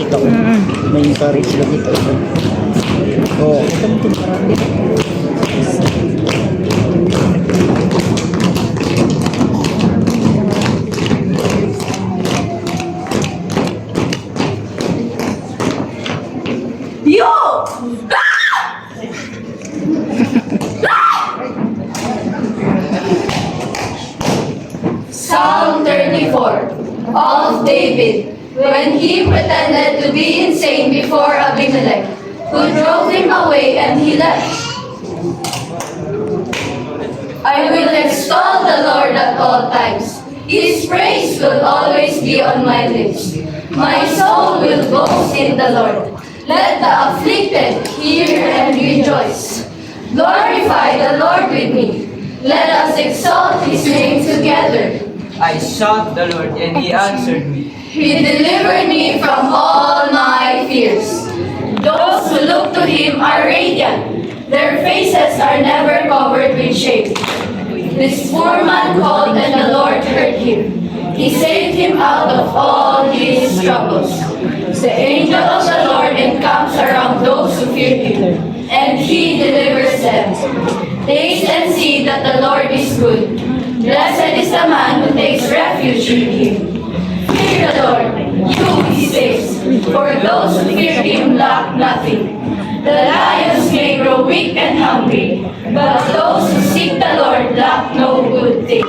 kita ko. May encourage na kita. Oh. Yo! Psalm 34 of David, when he pretended to be insane before Abimelech, who drove him away and he left. I will extol the Lord at all times. His praise will always be on my lips. My soul will boast in the Lord. Let the afflicted hear and rejoice. Glorify the Lord with me. Let us exalt his name together. I sought the Lord, and he answered me. He delivered me from all my fears. Those who look to him are radiant. Their faces are never covered with shame. This poor man called, and the Lord heard him. He saved him out of all his troubles. The angel of the Lord encamps around those who fear him, and he delivers them. Taste and see that the Lord is good. Blessed is the man who takes refuge in him. Fear the Lord, you his saints, for those who fear him lack nothing. The lions may grow weak and hungry, but those who seek the Lord lack no good thing.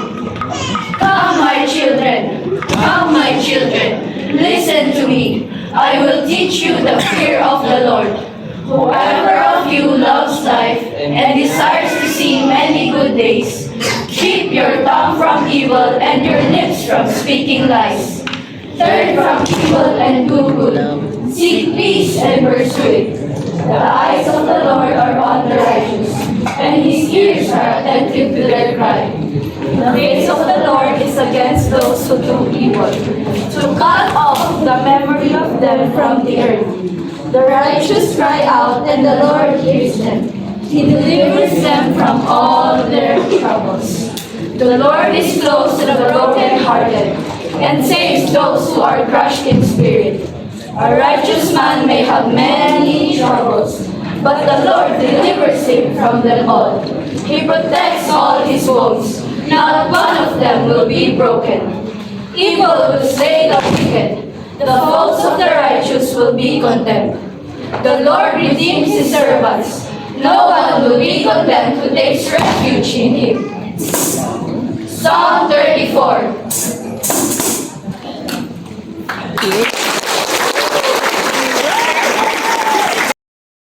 Come, my children, listen to me. I will teach you the fear of the Lord. Whoever of you loves life and desires to see many good days, keep your tongue from evil and your lips from speaking lies. Turn from evil and do good. Seek peace and pursue it. The eyes of the Lord are on the righteous, and his ears are attentive to their cry. The face of the Lord is against those who do evil, to cut off the memory of them from the earth. The righteous cry out, and the Lord hears them. He delivers them from all their troubles. The Lord is close to the brokenhearted, and saves those who are crushed in spirit. A righteous man may have many troubles, but the Lord delivers him from them all. He protects all his bones. Not one of them will be broken. Evil will slay the wicked. The foes of the righteous will be condemned. The Lord redeems his servants. No one will be condemned who takes refuge in him. Psalm 34.